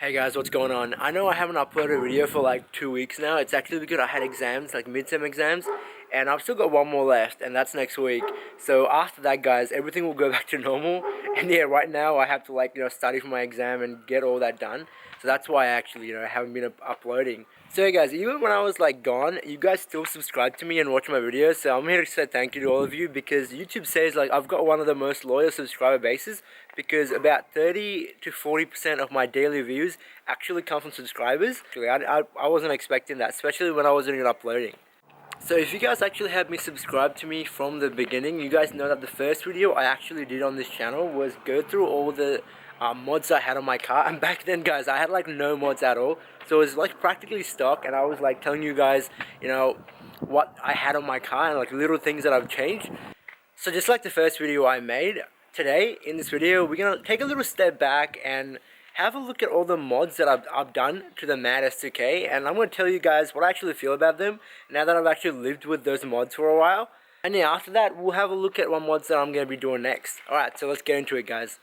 Hey guys, what's going on? I know I haven't uploaded a video for like 2 weeks now. It's actually because I had exams, like midterm exams, and I've still got one more left, and that's next week. So after that, guys, everything will go back to normal. And yeah, right now I have to study for my exam and get all that done. So that's why I actually, haven't been uploading. So yeah, guys, even when I was gone, you guys still subscribe to me and watch my videos. So I'm here to say thank you to all of you because YouTube says I've got one of the most loyal subscriber bases because about 30 to 40% of my daily views actually come from subscribers. Actually, I wasn't expecting that, especially when I wasn't even uploading. So if you guys actually have me subscribe to me from the beginning, you guys know that the first video I actually did on this channel was go through all the mods I had on my car. And back then, guys, I had no mods at all. So it was practically stock, and I was telling you guys, what I had on my car and little things that I've changed. So just like the first video I made, today in this video we're gonna take a little step back and have a look at all the mods that I've done to the MAAD2K, and I'm gonna tell you guys what I actually feel about them now that I've actually lived with those mods for a while. And yeah, after that we'll have a look at what mods that I'm gonna be doing next. Alright, so let's get into it, guys.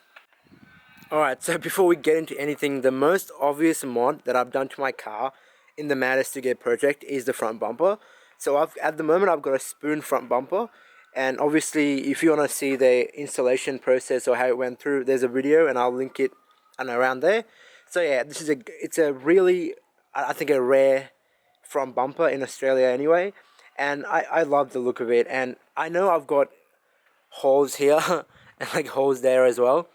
Alright, so before we get into anything, the most obvious mod that I've done to my car in the MAAD2K project is the front bumper. So at the moment I've got a spoon front bumper, and obviously if you want to see the installation process or how it went through, there's a video and I'll link it around there. So yeah, it's a really, I think, a rare front bumper in Australia anyway, and I love the look of it. And I know I've got holes here and holes there as well.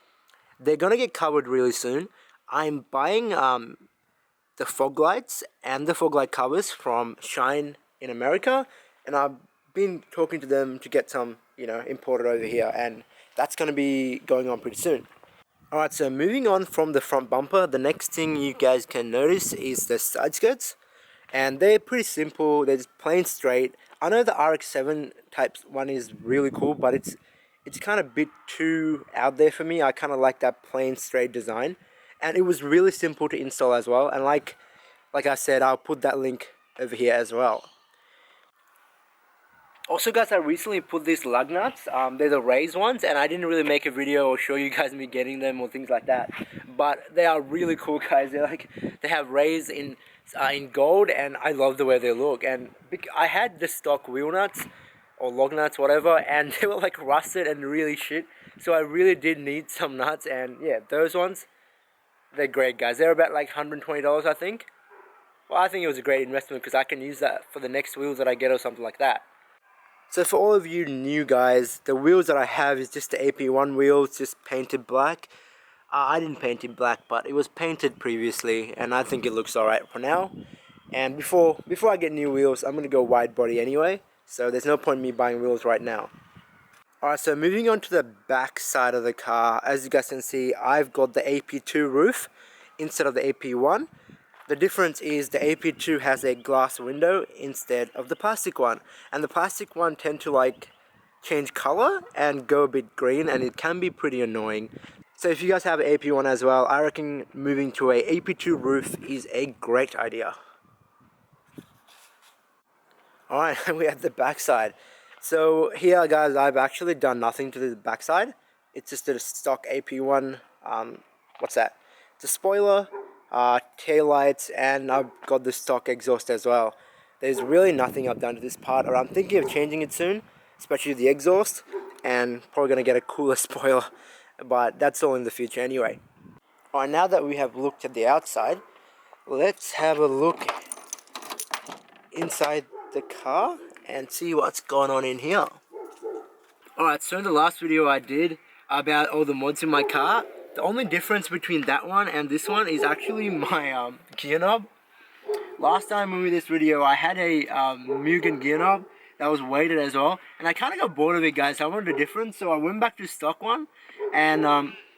They're gonna get covered really soon. I'm buying the fog lights and the fog light covers from Shine in America, and I've been talking to them to get some, imported over here, and that's gonna be going on pretty soon. Alright, so moving on from the front bumper, the next thing you guys can notice is the side skirts, and they're pretty simple. They're just plain straight. I know the RX-7 type one is really cool, but it's kind of a bit too out there for me. I kind of like that plain straight design, and it was really simple to install as well. And like I said, I'll put that link over here as well. Also, guys, I recently put these lug nuts. They're the raised ones, and I didn't really make a video or show you guys me getting them or things like that. But they are really cool, guys. They have raised in gold, and I love the way they look. And I had the stock wheel nuts or lug nuts, whatever, and they were rusted and really shit. So I really did need some nuts, and yeah, those ones, they're great, guys. They're about $120, I think. Well, I think it was a great investment because I can use that for the next wheels that I get or something like that. So for all of you new guys, the wheels that I have is just the AP1 wheel. It's just painted black. I didn't paint it black, but it was painted previously, and I think it looks alright for now. And before I get new wheels, I'm going to go wide body anyway, so there's no point in me buying wheels right now. Alright, so moving on to the back side of the car, as you guys can see, I've got the AP2 roof instead of the AP1. The difference is the AP2 has a glass window instead of the plastic one, and the plastic one tend to change color and go a bit green, and it can be pretty annoying. So if you guys have an AP1 as well, I reckon moving to a AP2 roof is a great idea. Alright, we have the back side. So here, guys, I've actually done nothing to the back side. It's just a stock AP1, what's that? It's a spoiler, tail lights, and I've got the stock exhaust as well. There's really nothing I've done to this part, or I'm thinking of changing it soon, especially the exhaust, and probably going to get a cooler spoiler, but that's all in the future anyway. Alright, now that we have looked at the outside, let's have a look inside the car and see what's going on in here. Alright, so in the last video I did about all the mods in my car, the only difference between that one and this one is actually my gear knob. Last time we did this video, I had a Mugen gear knob that was weighted as well, and I kind of got bored of it, guys. I wanted a difference, so I went back to stock one, and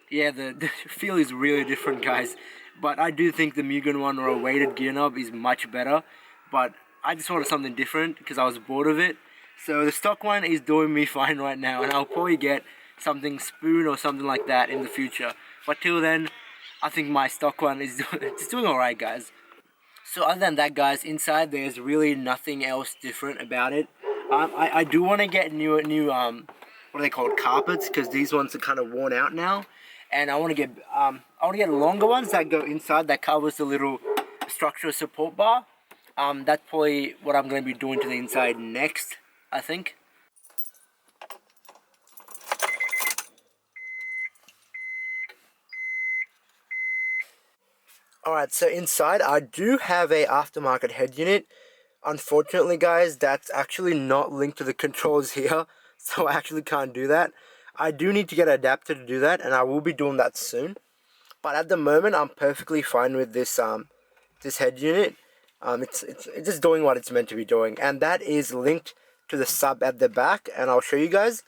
yeah, the feel is really different, guys. But I do think the Mugen one or a weighted gear knob is much better, but I just wanted something different because I was bored of it. So the stock one is doing me fine right now, and I'll probably get something spoon or something like that in the future. But till then, I think my stock one is doing alright, guys. So other than that, guys, inside there's really nothing else different about it. I do want to get new what are they called, carpets, because these ones are kind of worn out now. and I want to get longer ones that go inside, that covers the little structural support bar. That's probably what I'm going to be doing to the inside next, I think. Alright, so inside I do have a aftermarket head unit. Unfortunately, guys, that's actually not linked to the controls here, so I actually can't do that. I do need to get an adapter to do that, and I will be doing that soon. But at the moment, I'm perfectly fine with this this head unit. It's just doing what it's meant to be doing, and that is linked to the sub at the back, and I'll show you guys.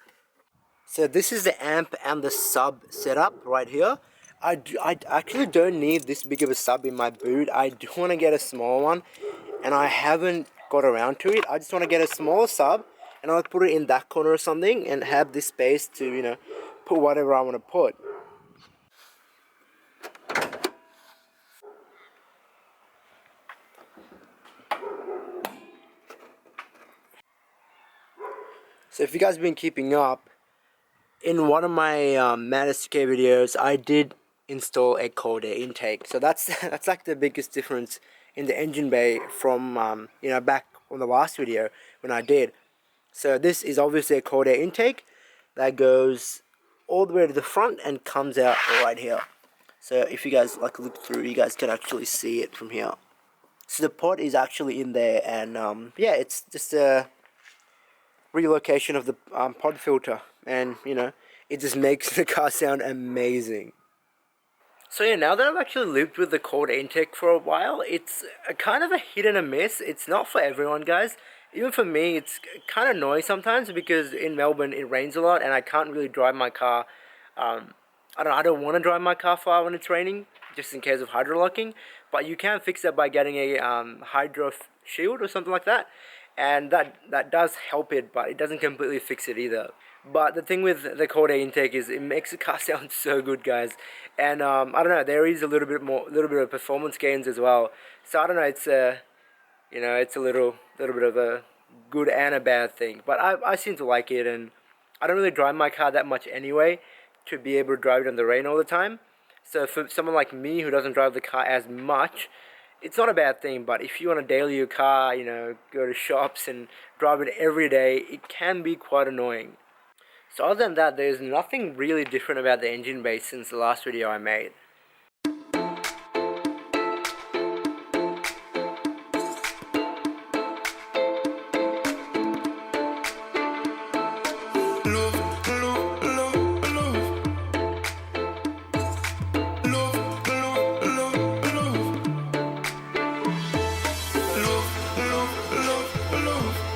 So this is the amp and the sub setup right here. I actually don't need this big of a sub in my boot. I do want to get a small one, and I haven't got around to it. I just want to get a small sub, and I'll put it in that corner or something, and have this space to, you know, put whatever I want to put. So if you guys have been keeping up, in one of my MAAD2K videos, I did install a cold air intake. So that's that's like the biggest difference in the engine bay from you know, back on the last video when I did. So this is obviously a cold air intake that goes all the way to the front and comes out right here. So if you guys like look through, you guys can actually see it from here. So the pod is actually in there, and yeah, it's just a relocation of the pod filter, and you know, it just makes the car sound amazing. So yeah, now that I've actually lived with the cold intake for a while, it's a kind of a hit and a miss. It's not for everyone, guys. Even for me, it's kind of annoying sometimes because in Melbourne it rains a lot and I can't really drive my car. I don't want to drive my car far when it's raining, just in case of hydrolocking. But you can fix that by getting a hydro shield or something like that, and that does help it, but it doesn't completely fix it either. But the thing with the cold air intake is it makes the car sound so good, guys. And I don't know, there is a little bit of performance gains as well. So I don't know, it's you know, it's a little bit of a good and a bad thing. But I seem to like it, and I don't really drive my car that much anyway to be able to drive it in the rain all the time. So for someone like me who doesn't drive the car as much, it's not a bad thing. But if you want to daily your car, you know, go to shops and drive it every day, it can be quite annoying. So other than that, there's nothing really different about the engine bay since the last video I made.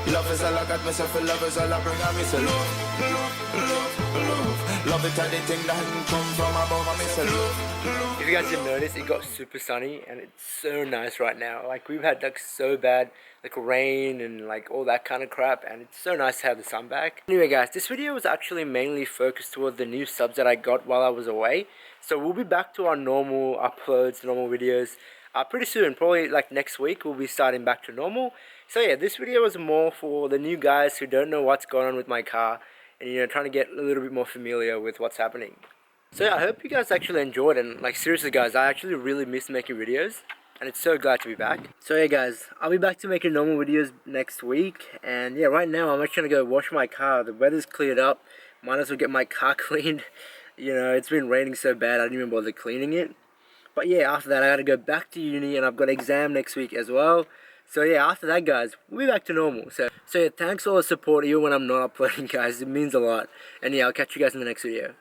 Love is all I got myself, love is all I bring on me. So love it, the thing that come from above me. So If you guys didn't notice, it got super sunny and it's so nice right now. Like, we've had like so bad like rain and like all that kind of crap, and it's so nice to have the sun back. Anyway guys, this video was actually mainly focused toward the new subs that I got while I was away. So we'll be back to our normal uploads, normal videos pretty soon. Probably like next week we'll be starting back to normal. So yeah, this video was more for the new guys who don't know what's going on with my car, and you know, trying to get a little bit more familiar with what's happening. So yeah, I hope you guys actually enjoyed it, and like seriously guys, I actually really miss making videos, and it's so glad to be back. So yeah guys, I'll be back to making normal videos next week, and yeah, right now I'm actually gonna go wash my car. The weather's cleared up, might as well get my car cleaned. You know, it's been raining so bad I didn't even bother cleaning it. But yeah, after that I gotta go back to uni, and I've got an exam next week as well. So yeah, after that guys, we'll be back to normal. So yeah, thanks for all the support even when I'm not uploading guys, it means a lot. And yeah, I'll catch you guys in the next video.